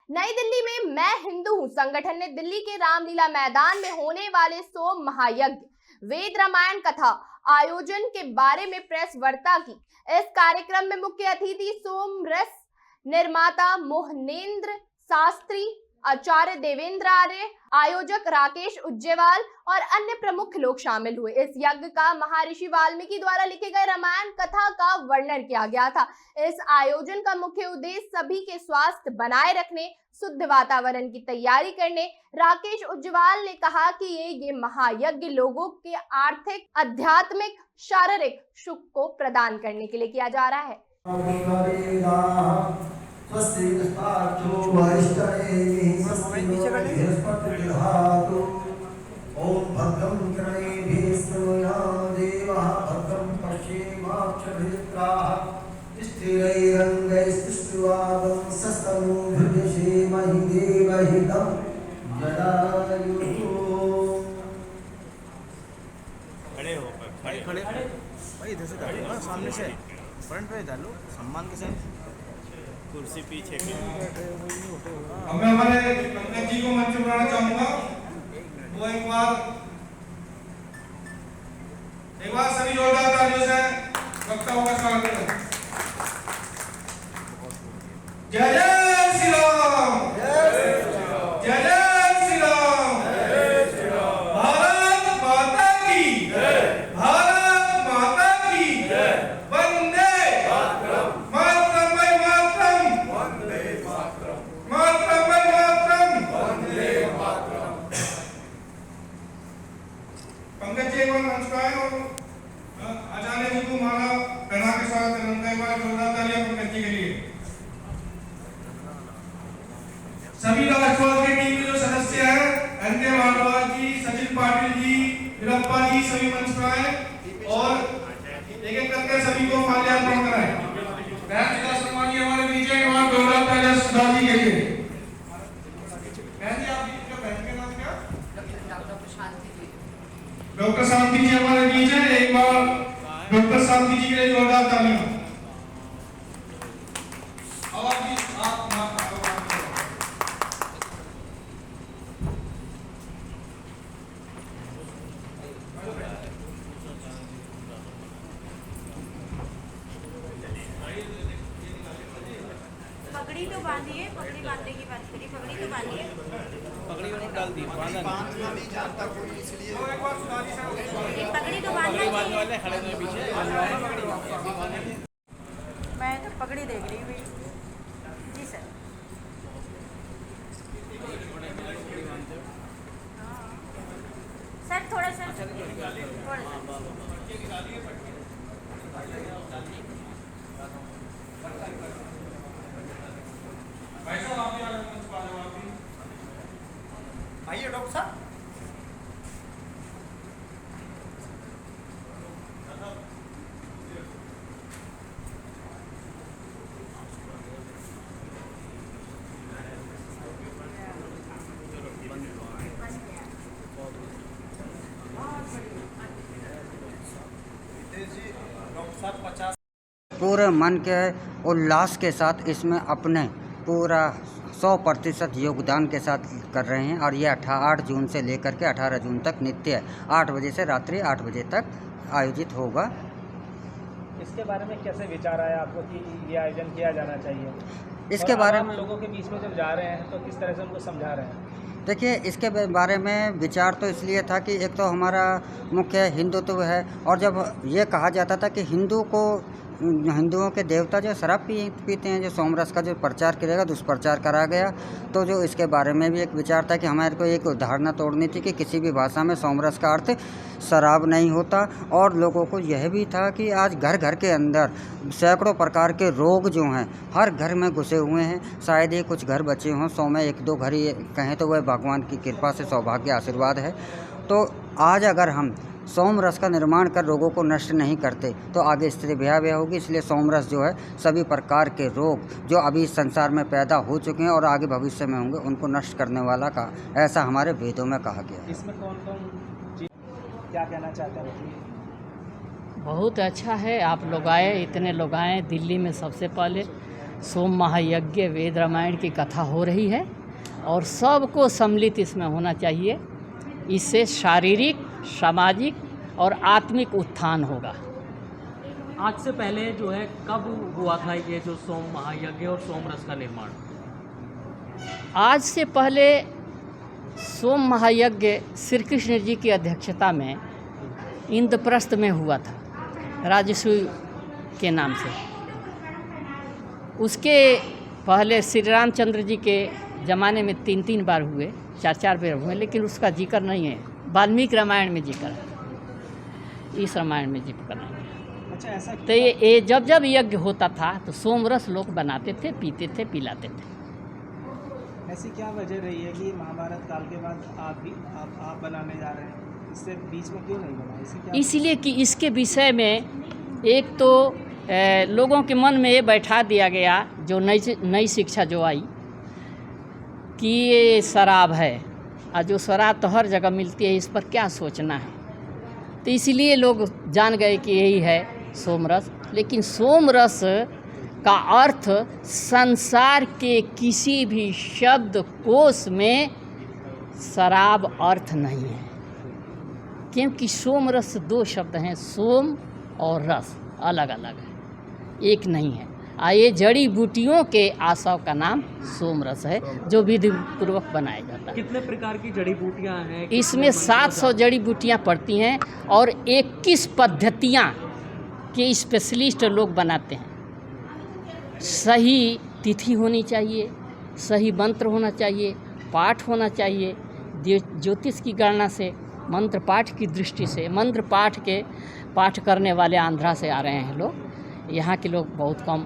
नई दिल्ली में मैं हिंदू हूं संगठन ने दिल्ली के रामलीला मैदान में होने वाले सोम महायज्ञ वेद रामायण कथा आयोजन के बारे में प्रेस वार्ता की। इस कार्यक्रम में मुख्य अतिथि सोम रस निर्माता मोहनेंद्र शास्त्री, आचार्य देवेंद्र आर्य, आयोजक राकेश उज्जैवाल और अन्य प्रमुख लोग शामिल हुए। इस यज्ञ का महर्षि वाल्मीकि द्वारा लिखे गए रामायण कथा का वर्णन किया गया था। इस आयोजन का मुख्य उद्देश्य सभी के स्वास्थ्य बनाए रखने, शुद्ध वातावरण की तैयारी करने। राकेश उज्जैवाल ने कहा कि ये महायज्ञ लोगों के आर्थिक, आध्यात्मिक, शारीरिक सुख को प्रदान करने के लिए किया जा रहा है। ओम भद्रं कर्णेभिः शृणुयाम देवः भद्रं पश्येमाक्षभित्राः स्थिरैरङ्गैस्तुष्ट्वादं सस्तनूभिर्यसेमहि देवहितं जडायुः। खड़े हो खड़े भाई इधर से डालो ना, सामने से फ्रंट पे डालो सम्मान के साथ। कुर्सी पीछे की। अब मैं हमारे पंकज जी को मंच पर बुलाना चाहूंगा। वो एक बार सभी जोरदार तालियों से वक्ताओं का स्वागत करें। जय जय श्री राम, जय जय श्री राम, भारत माता की जय, भारत माता की जय, वंदे मातरम, मातरम वै मातरम, वंदे मातरम, मातरम वै मातरम, वंदे मातरम। पंकज जी एक बार मंच पर आए और आचार्य जी को माला पहना के स्वागत करें। उनका एक बार जोरदार तालियां पंकज जी के लिए। सभी राष्ट्रवाद की टीम के जो सदस्य हैं, अंजय मालवाल जी, सचिन पाटिल जी, वीरप्पा जी, सभी मंच पर आए और एक एक करके सभी को माल्यार्पण कराएं। बहन जिला सम्मानीय हमारे बीच है, वहां जोरदार तालियां सुधा जी के लिए। बहन जी आपकी बहन का नाम क्या? डॉक्टर शांति जी हमारे बीच है, एक बार डॉक्टर शांति जी के लिए जोरदार तालियां। और जी आप पगड़ी तो बांधिए, पगड़ी बांधने की बात करिए, पगड़ी तो बांधिए। पगड़ी उन्होंने डाल दी, बांधना नहीं जानता कोई, इसलिए एक बार सुधारी साहब पगड़ी तो बांधना चाहिए। वाले खड़े हुए पीछे। मैं तो पगड़ी देख रही हूँ जी सर। सर थोड़ा सा भाई साहब आप भी आ मंच पर आ जाओ। आप भी आइए डॉक्टर साहब। पूरे मन के उल्लास के साथ इसमें अपने पूरा 100% योगदान के साथ कर रहे हैं। और ये 8 जून से लेकर के 18 जून तक नित्य 8 बजे से रात्रि 8 बजे तक आयोजित होगा। इसके बारे में कैसे विचार आया आपको कि ये आयोजन किया जाना चाहिए? इसके बारे में लोगों के बीच में जब जा रहे हैं तो किस तरह से उनको समझा रहे हैं? देखिए, इसके बारे में विचार तो इसलिए था कि एक तो हमारा मुख्य हिंदुत्व है, और जब ये कहा जाता था कि हिंदुओं के देवता जो शराब पीते हैं, जो सोमरस का जो प्रचार करेगा दुष्प्रचार करा गया, तो जो इसके बारे में भी एक विचार था कि हमारे को एक धारणा तोड़नी थी कि किसी भी भाषा में सोमरस का अर्थ शराब नहीं होता। और लोगों को यह भी था कि आज घर घर के अंदर सैकड़ों प्रकार के रोग जो हैं हर घर में घुसे हुए हैं। शायद ही कुछ घर बचे हों, 100 में 1-2 घर ही कहें तो वह भगवान की कृपा से सौभाग्य आशीर्वाद है। तो आज अगर हम सोमरस का निर्माण कर रोगों को नष्ट नहीं करते तो आगे स्थिति भयावह होगी। इसलिए सोमरस जो है सभी प्रकार के रोग जो अभी संसार में पैदा हो चुके हैं और आगे भविष्य में होंगे उनको नष्ट करने वाला का ऐसा हमारे वेदों में कहा गया है। इसमें कौन-कौन चीज क्या कहना चाहते हैं? बहुत अच्छा है, आप लोग आए, इतने लोग आए दिल्ली में सबसे पहले। सोम महायज्ञ वेद रामायण की कथा हो रही है और सबको सम्मिलित इसमें होना चाहिए। इससे शारीरिक, सामाजिक और आत्मिक उत्थान होगा। आज से पहले जो है कब हुआ था ये जो सोम महायज्ञ और सोम रस का निर्माण? आज से पहले सोम महायज्ञ श्री कृष्ण जी की अध्यक्षता में इंद्रप्रस्थ में हुआ था, राजसूय के नाम से। उसके पहले श्री रामचंद्र जी के ज़माने में 3 बार हुए, 4 बार हुए, लेकिन उसका जिक्र नहीं है। वाल्मीकि रामायण में जिक्र है, इस रामायण में जिक्र नहीं है। अच्छा, ऐसा तो ये जब यज्ञ होता था तो सोमरस लोग बनाते थे, पीते थे, पिलाते थे। ऐसी क्या वजह रही है कि महाभारत काल के बाद आप बनाने जा रहे हैं? इससे बीच में क्यों नहीं बना? इससे क्या? इसलिए कि इसके विषय में एक तो लोगों के मन में ये बैठा दिया गया, जो नई शिक्षा जो आई कि ये शराब है, और जो शराब तो हर जगह मिलती है, इस पर क्या सोचना है। तो इसलिए लोग जान गए कि यही है सोमरस। लेकिन सोमरस का अर्थ संसार के किसी भी शब्द कोश में शराब अर्थ नहीं है, क्योंकि सोमरस 2 शब्द हैं, सोम और रस अलग अलग है, एक नहीं है। ये जड़ी बूटियों के आसव का नाम सोमरस है, जो विधि पूर्वक बनाया जाता है। कितने प्रकार की जड़ी बूटियाँ हैं? इसमें 700 जड़ी बूटियाँ पड़ती हैं और 21 पद्धतियाँ के स्पेशलिस्ट लोग बनाते हैं। सही तिथि होनी चाहिए, सही मंत्र होना चाहिए, पाठ होना चाहिए। ज्योतिष की गणना से, मंत्र पाठ की दृष्टि से, मंत्र पाठ करने वाले आंध्रा से आ रहे हैं लोग, यहाँ के लोग बहुत कम